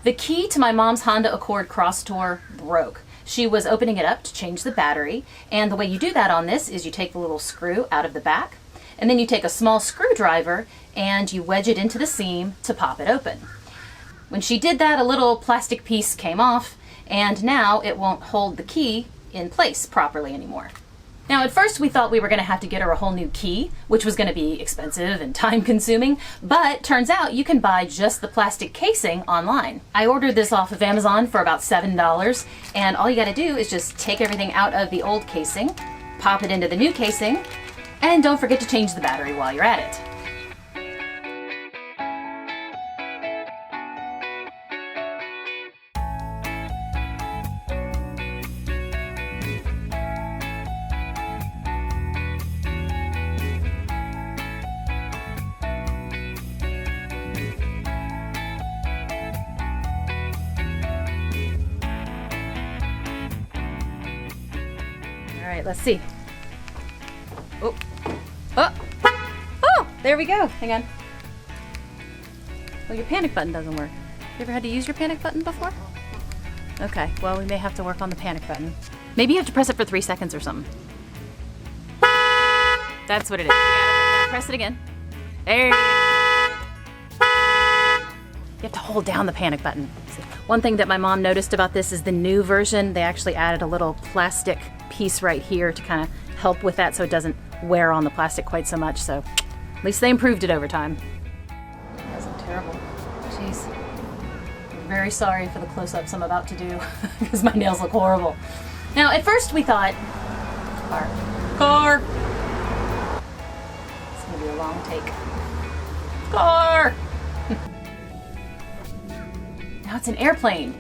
The key to my mom's Honda Accord Crosstour broke. She was opening it up to change the battery, and the way you do that on this is you take the little screw out of the back, and then you take a small screwdriver and you wedge it into the seam to pop it open. When she did that, a little plastic piece came off, and now it won't hold the key in place properly anymore. Now, at first we thought we were going to have to get her a whole new key, which was going to be expensive and time-consuming, but turns out you can buy just the plastic casing online. I ordered this off of Amazon for about $7, and all you got to do is just take everything out of the old casing, pop it into the new casing, and don't forget to change the battery while you're at it. All right, let's see. Oh, there we go. Hang on. Well, your panic button doesn't work. You ever had to use your panic button before? Okay, well, we may have to work on the panic button. Maybe you have to press it for 3 seconds or something. That's what it is. You gotta press it again. There you go. You have to hold down the panic button. One thing that my mom noticed about this is the new version, they actually added a little plastic piece right here to kind of help with that so it doesn't wear on the plastic quite so much. So at least they improved it over time. That's terrible. Jeez. I'm very sorry for the close-ups I'm about to do because my nails look horrible. Now, at first we thought, car. It's gonna be a long take. Car. Now it's an airplane.